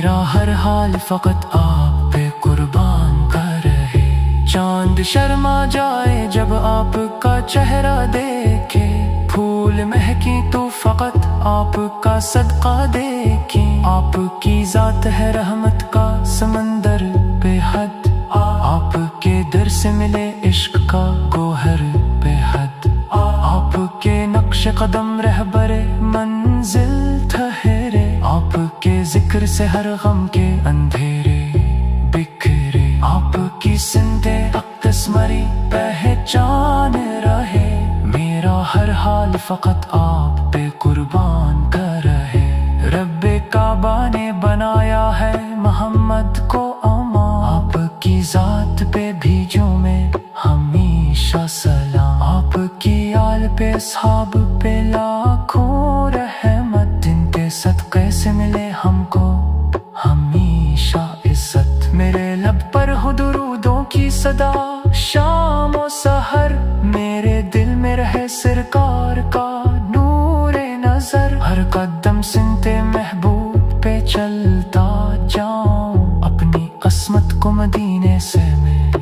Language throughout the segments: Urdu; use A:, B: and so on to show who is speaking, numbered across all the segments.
A: میرا ہر حال فقط آپ پہ قربان کا رہے۔ چاند شرما جائے جب آپ کا چہرہ دیکھے، پھول مہکی تو فقط آپ کا صدقہ دیکھیں۔ آپ کی ذات ہے رحمت کا سمندر بے حد، آپ کے در سے ملے عشق کا گوہر بے حد۔ آپ کے نقش قدم رہبر منزل ٹھہرے، آپ کے ذکر سے ہر غم کے اندھیرے بکھرے۔ آپ کی سمت اقدس مری پہچان رہے، میرا ہر حال فقط آپ پہ قربان کا رہے۔ رب کعبہ نے بنایا ہے محمد کو امان، آپ کی ذات پہ بھیجوں میں ہمیشہ سلام۔ آپ کی آل پہ اصحاب پہ لاکھوں رحمت، جن کے صدقے سے ملے ہم کو ہمیشہ عزت۔ میرے لب پر ہو درودوں کی صدا شام و سحر، میرے دل میں رہے سرکار کا نور نظر۔ ہر قدم سمت محبوب پہ چلتا جاؤں، اپنی عصمت کو مدینے سے میں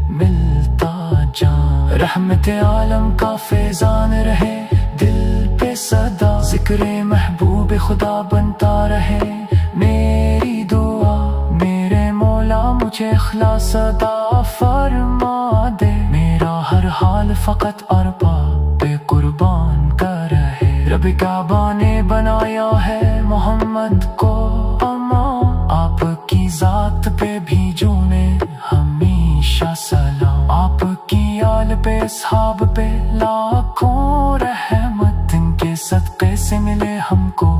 A: ملتا جاؤں۔ رحمت عالم کا فیضان رہے دل پہ صدا، ذکر محبوب خدا بنتا رہے میری دعا۔ میرے مولا مجھے اخلاص عطا فرما دے، میرا ہر حال فقط اربا پہ قربان کا رہے۔ رب کعبہ نے بنایا ہے محمد کو امان، آپ کی ذات پہ بھیجوں میں ہمیشہ سلام۔ آپ کی آل پہ اصحاب پہ لاکھوں رحمت، ان کے صدقے سے ملے ہم کو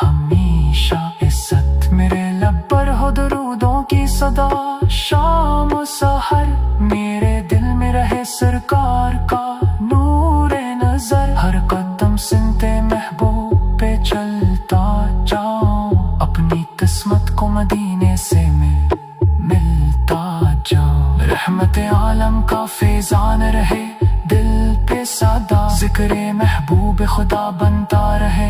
A: ہمیشہ عزت۔ میرے لب پر ہو درودوں کی صدا شام و سحر، میرے دل میں رہے سرکار کا نور نظر۔ ہر قدم سمت محبوب پہ چلتا جاؤں، اپنی قسمت کو مدینے سے میں ملتا جاؤں۔ رحمت عالم کا فیضان رہے دل پہ صدا، ذکر محبوب خدا بنتا رہے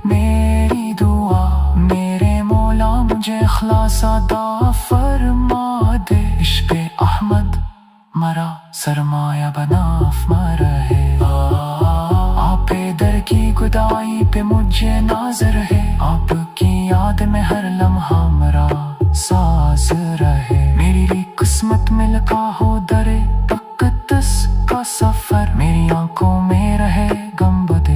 A: میری دعا۔ میرے مولا مجھے اخلاص عطا فرما دے، عشق احمد مرا سرمایہ بناف رہے۔ آپ در کی گدائی پہ مجھے ناظر ہے، آپ کی یاد میں ہر لمحہ مرا ساز رہے۔ میری قسمت میں لکھا ہو در اقدس کا سفر، میری آنکھوں میں رہے گنبد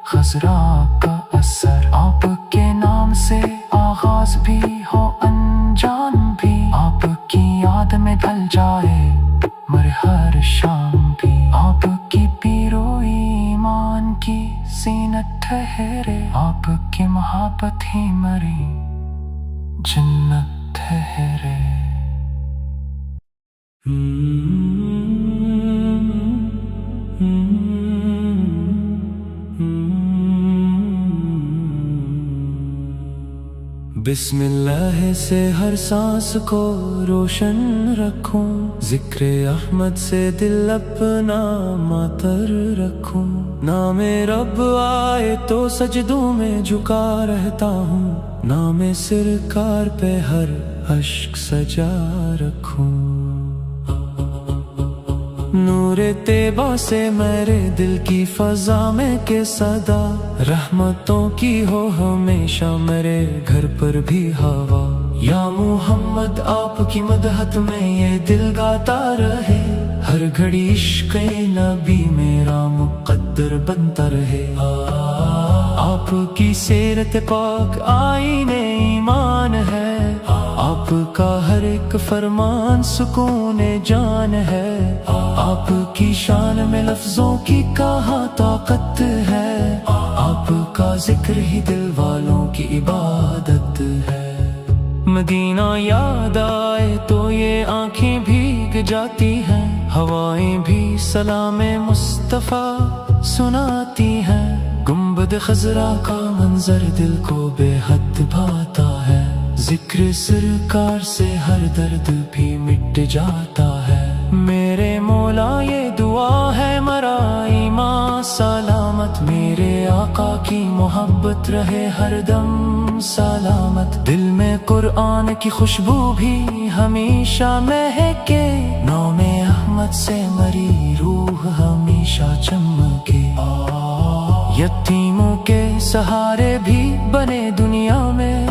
A: خضرا کا اثر۔ آپ کے نام سے آغاز بھی ہو انجام بھی، آپ کی یاد میں ڈھل جائے مرے ہر شام بھی۔ آپ کی پیرو ایمان کی زینت ٹھہرے، آپ کی محبت ہی مری جنت ٹھہرے۔ بسم اللہ سے ہر سانس کو روشن رکھوں، ذکر احمد سے دل اپنا معطر رکھوں۔ نام رب آئے تو سجدوں میں جھکا رہتا ہوں، نام سرکار پہ ہر اشک سجا رکھوں۔ نور طیبہ سے میرے دل کی فضا میں کہ صدا، رحمتوں کی ہو ہمیشہ میرے گھر پر بھی ہوا۔ یا محمد آپ کی مدحت میں یہ دل گاتا رہے، ہر گھڑی عشق نبی میرا مقدر بنتا رہے۔ آپ کی سیرت پاک آئین ایمان ہے، آپ کا ہر ایک فرمان سکون جان ہے۔ آپ کی شان میں لفظوں کی کہاں طاقت ہے، آپ کا ذکر ہی دل والوں کی عبادت ہے۔ مدینہ یاد آئے تو یہ آنکھیں بھیگ جاتی ہیں، ہوائیں بھی سلام مصطفیٰ سناتی ہیں۔ گنبد خضرا کا منظر دل کو بے حد بھاتا ہے، ذکر سرکار سے ہر درد بھی مٹ جاتا ہے۔ میرے مولا یہ دعا ہے مرا ایمان سلامت، میرے آقا کی محبت رہے ہر دم سلامت، دل میں قرآن کی خوشبو بھی ہمیشہ مہکے، نام احمد سے مری روح ہمیشہ چمکے، یتیموں کے سہارے بھی بنے دنیا میں،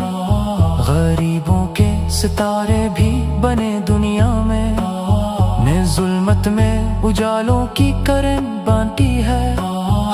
A: غریبوں کے ستارے بھی بنے دنیا میں، نے ظلمت میں اجالوں کی کرن بانٹی ہے،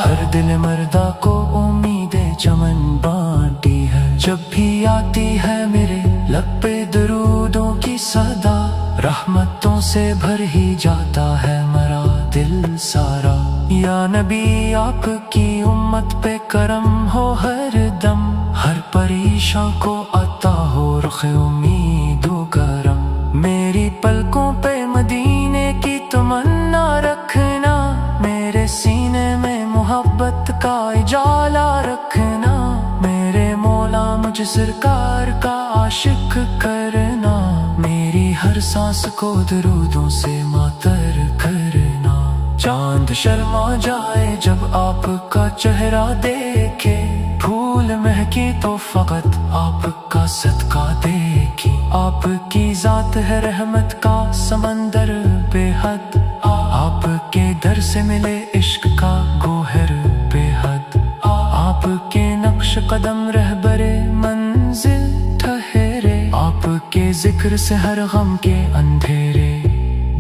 A: ہر دل مردہ کو امید چمن بانٹی ہے، جب بھی آتی ہے میرے لب پہ درودوں کی صدا، رحمتوں سے بھر ہی جاتا ہے مرا دل سارا، یا نبی آپ کی امت پہ کرم ہو ہر دم، ہر پریشاں کو عطا ہو رخ امید و کرم، میری پلکوں پہ مدینے کی تمنا رکھنا، میرے سینے میں محبت کا اجالا رکھنا، میرے مولا مجھ سرکار کا عاشق کرنا، میری ہر سانس کو درودوں سے معطر کرنا، چاند شرما جائے جب آپ کا چہرہ دیکھے، پھول مہکی تو فقط آپ کا صدقہ دیکھی، آپ کی ذات ہے رحمت کا سمندر بے حد، آپ کے در سے ملے عشق کا گوہر بے حد، آپ کے نقش قدم رہبر منزل ٹھہرے، آپ کے ذکر سے ہر غم کے اندھیرے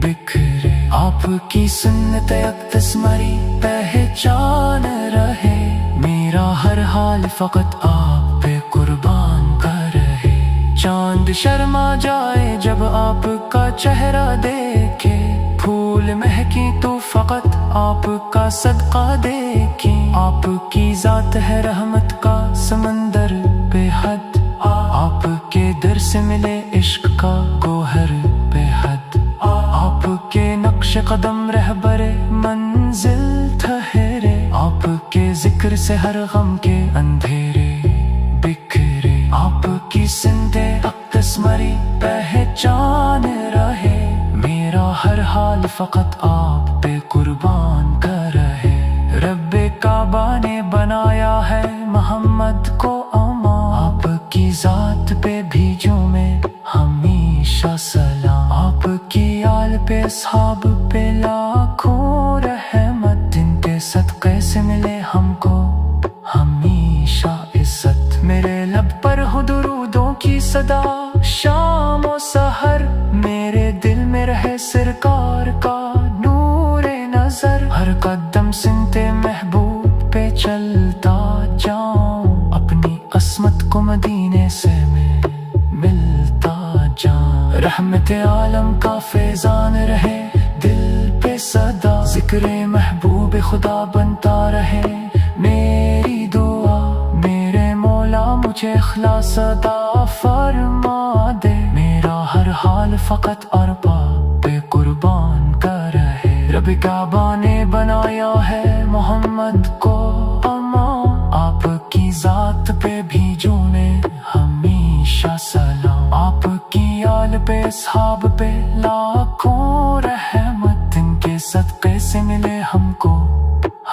A: بکھرے، آپ کی سنت اقدس مری پہچان رہے، میرا ہر حال فقط آپ پہ قربان کا رہے، چاند شرما جائے جب آپ کا چہرہ دیکھے، پھول مہکی تو فقط آپ کا صدقہ دیکھی، آپ کی ذات ہے رحمت کا سمندر بے حد، آپ کے در سے ملے عشق کا گوہر بے حد، آپ کے نقش قدم رہبر منزل ٹھہرے، آپ کے ذکر سے ہر غم کے اندھیرے بکھرے، آپ کی سند اقدس مری پہچان رہے، میرا ہر حال فقط آپ پہ قربان کا رہے، رب کعبہ نے بنایا ہے محمد کو امان، آپ کی ذات پہ بھیجوں میں ہمیشہ سلام، آپ کی آل پہ اصحاب پہ لاکھوں رحمت، جن کے صدقے سے ملے ہم کو ہمیشہ عزت، میرے لب پر ہو درودوں کی صدا شام و سحر، میرے دل میں رہے سرکار کا نور نظر، ہر قدم سنتے محبوب پہ چلتا جاؤں، اپنی عصمت کو مدینے سے میں ملتا جاؤں، رحمت عالم کا فیضان رہے دل پہ صدا، ذکر محبوب خدا بنتا رہے میری دعا، میرے مولا مجھے اخلاص عطا فرما دے، میرا ہر حال فقط اربا پہ قربان کا رہے، رب کعبہ نے بنایا ہے محمد کو امان، آپ کی ذات پہ بھیجوں میں ہمیشہ سلام، آپ کی آل پہ اصحاب پہ لاکھوں رحمت، ان کے صدقے سے ملے ہم کو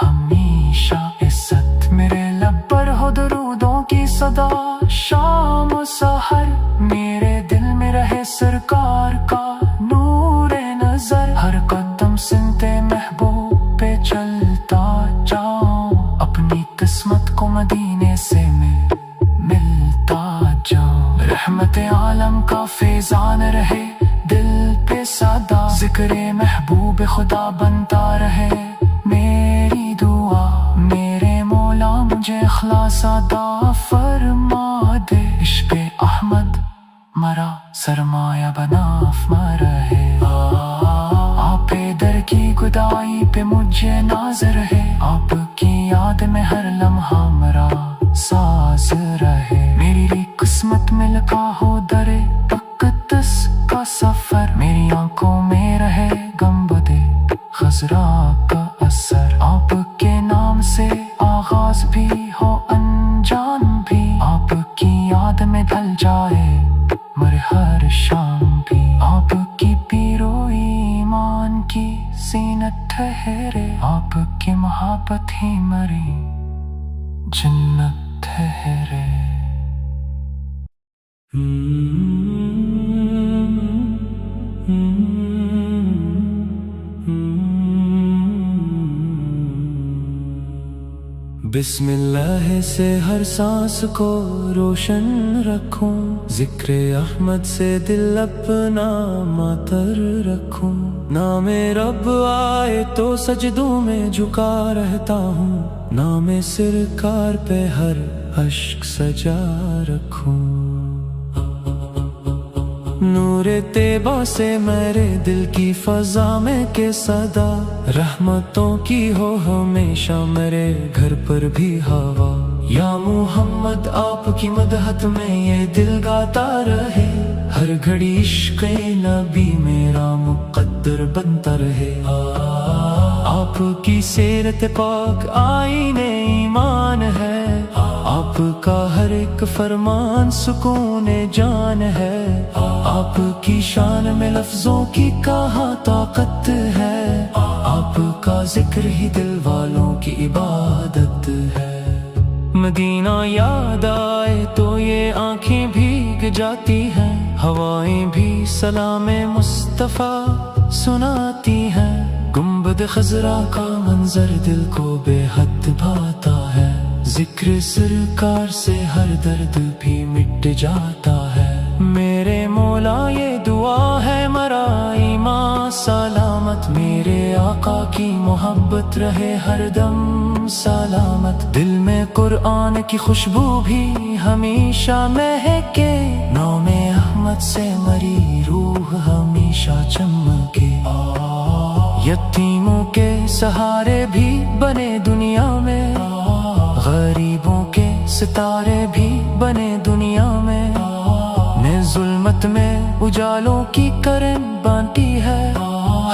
A: ہمیشہ عزت، میرے لب پر ہو درودوں کی صدا شام و سحر، میرے دل میں رہے سرکار کا نور نظر، ہر قدم سنتے محبوب پہ چلتا جاؤں، اپنی قسمت کو مدینے سے میں ملتا جاؤں، رحمت عالم کا فیضان رہے دل پہ صدا، ذکر محبوب خدا بنتا رہے میری دعا، میرے مولا مجھے اخلاص عطا فرما دے، عشق احمد مرا سرمایہ بناف مرے، آپ در کی گدائی پہ مجھے ناظر ہے، آپ کی یاد میں ہر لمحہ مرا ساز رہے، میری قسمت میں لکھا ہو در اقدس کا سفر، میری آنکھوں میں رہے گنبد خضرا کا اثر، آپ کے نام سے آغاز بھی ہو انجام بھی، آپ کی یاد میں ڈھل جائے مر ہر شام بھی، آپ کی پیرو ایمان کی زینت ٹھہرے، آپ کی محبت ہی مری جنت ٹھہرے۔ بسم اللہ سے ہر سانس کو روشن رکھوں، ذکر احمد سے دل اپنا معطر رکھوں، نام رب آئے تو سجدوں میں جھکا رہتا ہوں، نام سرکار پہ ہر اشک سجا رکھوں۔ نور طیبہ سے میرے دل کی فضا میں کہ صدا، رحمتوں کی ہو ہمیشہ میرے گھر پر بھی ہوا، یا محمد آپ کی مدحت میں یہ دل گاتا رہے، ہر گھڑی عشق نبی میرا مقدر بنتا رہے۔ آپ کی سیرت پاک آئین ایمان ہے، آپ کا ہر ایک فرمان سکون جان ہے، آپ کی شان میں لفظوں کی کہاں طاقت ہے، آپ کا ذکر ہی دل والوں کی عبادت ہے۔ مدینہ یاد آئے تو یہ آنکھیں بھیگ جاتی ہیں، ہوائیں بھی سلام مصطفیٰ سناتی ہیں، گنبد خضرا کا منظر دل کو بے حد بھاتا ہے، ذکر سرکار سے ہر درد بھی مٹ جاتا ہے۔ میرے مولا یہ دعا ہے مرا ایمان سلامت، میرے آقا کی محبت رہے ہر دم سلامت، دل میں قرآن کی خوشبو بھی ہمیشہ مہکے، نام احمد سے مری روح ہمیشہ چمکے، یتیموں کے سہارے بھی بنے دنیا میں، غریبوں کے ستارے بھی بنے دنیا میں، نے ظلمت میں اجالوں کی کرن بانٹی ہے،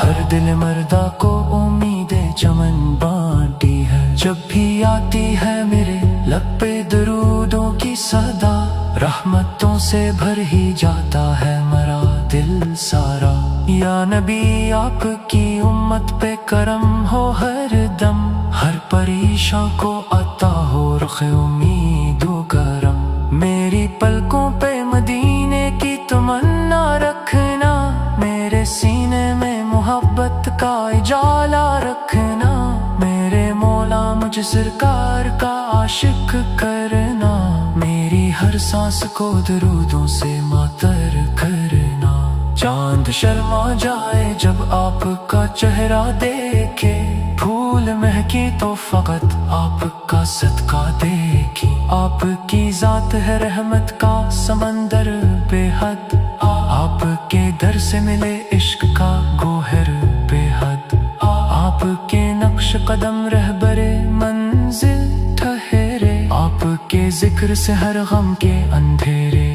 A: ہر دل مردہ کو امید چمن بانٹی ہے، جب بھی آتی ہے میرے لب پہ درودوں کی صدا، رحمتوں سے بھر ہی جاتا ہے مرا دل سارا، یا نبی آپ کی امت پہ کرم ہو ہر دم، ہر پریشان کو عطا ہو رخ امید و کرم، میری پلکوں پہ مدینے کی تمنا رکھنا، میرے سینے میں محبت کا اجالا رکھنا، میرے مولا مجھ سرکار کا عاشق کرنا، میری ہر سانس کو درودوں سے معطر کرنا، چاند شرما جائے جب آپ کا چہرہ دیکھے، پھول مہکی تو فقط آپ کا صدقہ دیکھی، آپ کی ذات ہے رحمت کا سمندر بے حد، آپ کے در سے ملے عشق کا گوہر بے حد، آپ کے نقش قدم رہبر منزل ٹھہرے، آپ کے ذکر سے ہر غم کے اندھیرے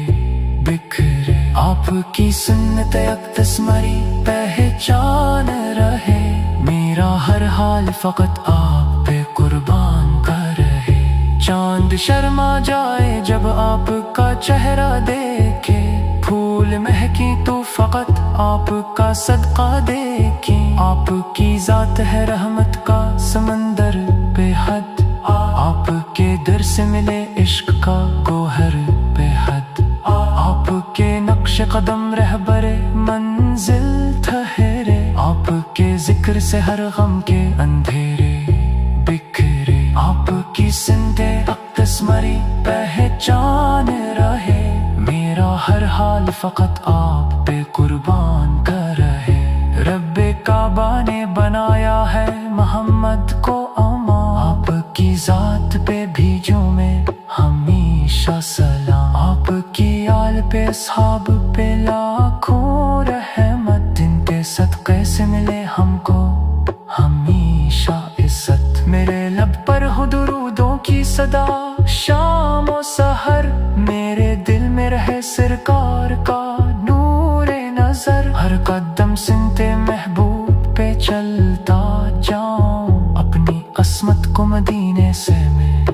A: بکھرے، آپ کی سنت اقدس مری پہچان رہے، میرا ہر حال فقط آپ پہ قربان کا رہے، چاند شرما جائے جب آپ کا چہرہ دیکھے، پھول مہکی تو فقط آپ کا صدقہ دیکھی، آپ کی ذات ہے رحمت کا سمندر بے حد، آپ کے در سے ملے عشق کا گوہر بے حد، آپ کے نقش قدم رہبر منزل ٹھہرے، آپ کے ذکر سے ہر غم کے اندھیرے بکھرے، آپ کی سنت اقدس مری پہچان رہے، میرا ہر حال فقط آپ پہ قربان کا رہے، رب کعبہ نے بنایا ہے محمد کو امان، آپ کی ذات پہ بھیجوں میں ہمیشہ سلام، آپ کی آل پہ اصحاب پہ لاکھوں رحمت، جن کے صدقے سے ملے ہم کو ہمیشہ عزت، میرے لب پر ہو درودوں کی صدا شام و سحر، میرے دل میں رہے سرکار کا نور نظر، ہر قدم سنت محبوب پہ چلتا جاؤں، اپنی عصمت کو مدینے سے میں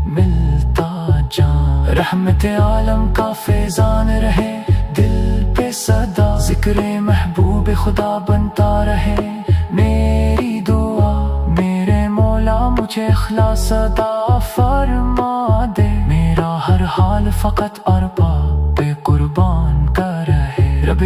A: ملتا جاؤں، رحمت عالم کا فیضان رہے دل پہ صدا، ذکر محبوب خدا بنتا رہے میری دعا، میرے مولا مجھے اخلاص عطا فرما دے، میرا ہر حال فقط ارباب پہ قربان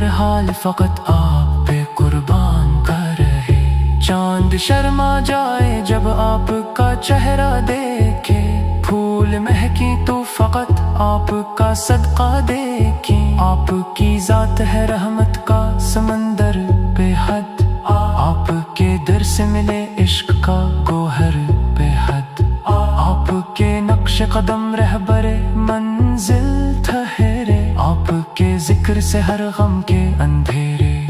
A: ہر حال فقط آپ پہ قربان کر رہے۔ چاند شرما جائے جب آپ کا چہرہ دیکھے، پھول مہکی تو فقط آپ کا صدقہ دیکھیں۔ آپ کی ذات ہے رحمت کا سمندر بے حد، آپ کے در سے ملے عشق کا گوہر بے حد۔ آپ کے نقش قدم رہبر منزل ٹھہرے، آپ کے ذکر سے ہر غم کے اندھیرے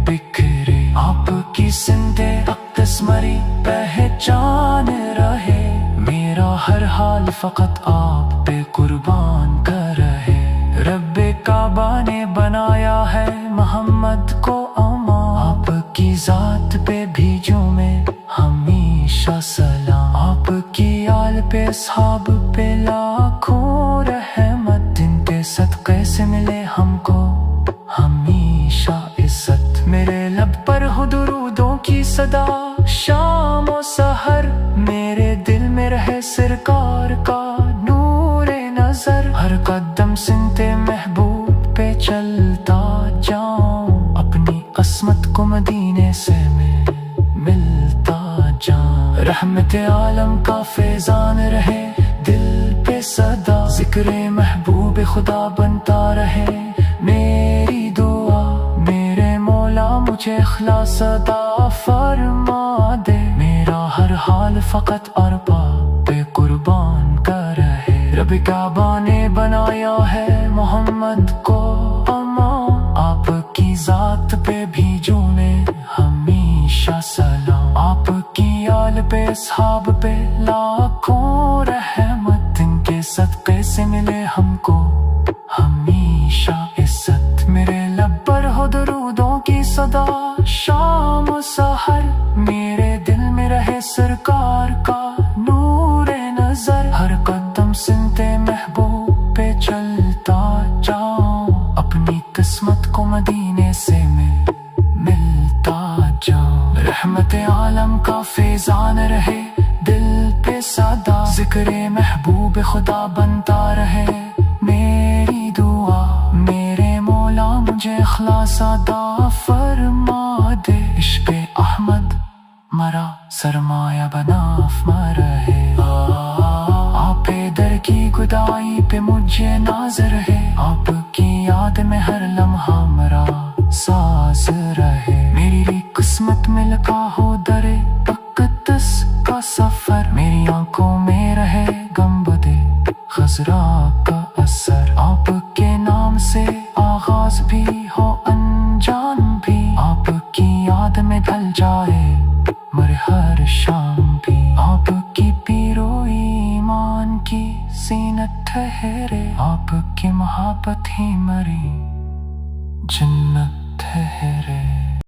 A: بکھرے۔ آپ کی سمت اقدس مری پہچان رہے، میرا ہر حال فقط آپ پہ قربان کر رہے۔ رب کعبہ نے بنایا ہے محمد کو امان، آپ کی ذات پہ بھیجوں میں ہمیشہ سلام۔ آپ کی آل پہ اصحاب پہ لاکھوں رحمت، جن کے صدقے سے ملے ہم کو ہمیشہ عزت۔ میرے لب پر ہو درودوں کی صدا شام و سحر، میرے دل میں رہے سرکار کا نور نظر۔ ہر قدم سمت محبوب پہ چلتا جاؤں، اپنی قسمت کو مدینے سے میں ملتا جاؤں۔ رحمت عالم کا فیضان رہے دل پہ صدا، ذکر محبوب خدا بنتا رہے میری دعا۔ میرے مولا مجھے اخلاص عطا فرما دے، میرا ہر حال فقط اربا پہ قربان کر رہے۔ رب کعبہ نے بنایا ہے محمد کو امان، آپ کی ذات پہ بھیجوں میں ہمیشہ سلام۔ آپ کی آل پہ اصحاب پہ لاکھوں رحمت، ان کے صدقے سے ملے ہم کو ہمیشہ عزت۔ میرے لب پر ہو درودوں کی صدا شام و سحر، میرے دل میں رہے سرکار کا نور نظر۔ ہر قدم سمت محبوب پہ چلتا جاؤں، اپنی قسمت کو مدینے سے میں ملتا جاؤں۔ رحمت عالم کا فیضان رہے دل پہ صدا، ذکر محبوب خدا بنتا رہے میری دعا۔ میرے مولا مجھے اخلاص عطا فرما دے، عشق احمد مرا سرمایہ بناف مرے۔ آپ در کی گدائی پہ مجھے ناظر ہے، آپ کی یاد میں ہر لمحہ مرا ساز رہے۔ میری قسمت میں لکھا ہو در اقدس کا سفر، میری آنکھوں میں رہے گنبد خضرا کا اثر۔ آپ کے نام سے آغاز بھی ہو انجام بھی، آپ کی یاد میں ڈھل جائے مر ہر شام بھی۔ آپ کی پیرو ایمان کی زینت ٹھہرے، آپ کی محبت ہی مری جنت ٹھہرے۔